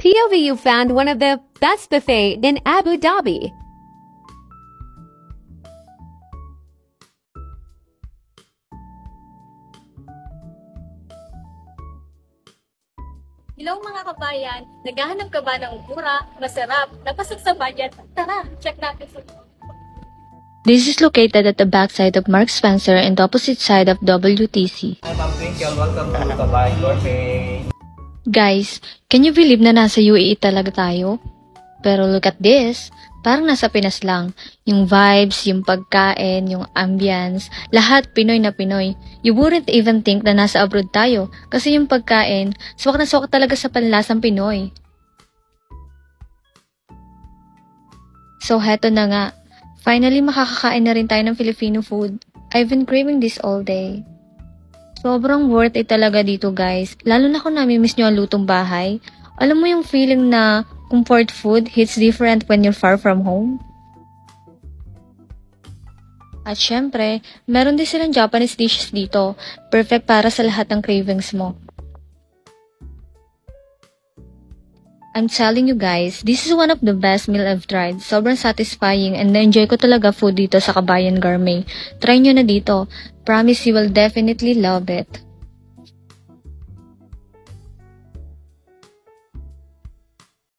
POV, you found one of the best buffet in Abu Dhabi. Hello mga kabayan, naghahanap ka ba ng mura, masarap, napasok sa budget? Tara, check natin sa This is located at the backside of Mark Spencer and the opposite side of WTC. Hi Ma'am Twinkle, welcome to Kabay Cafe. Guys, can you believe na nasa UAE talaga tayo? Pero look at this, parang nasa Pinas lang. Yung vibes, yung pagkain, yung ambience, lahat Pinoy na Pinoy. You wouldn't even think na nasa abroad tayo kasi yung pagkain, swak na swak talaga sa panlasang Pinoy. So heto na nga, finally makakakain na rin tayo ng Filipino food. I've been craving this all day. Sobrang worth it talaga dito guys, lalo na kung nami-miss nyo ang lutong bahay. Alam mo yung feeling na comfort food hits different when you're far from home? At syempre, meron din silang Japanese dishes dito. Perfect para sa lahat ng cravings mo. I'm telling you guys, this is one of the best meal I've tried. Sobrang satisfying and na-enjoy ko talaga food dito sa Kabayan Gourmet. Try nyo na dito. Promise you will definitely love it.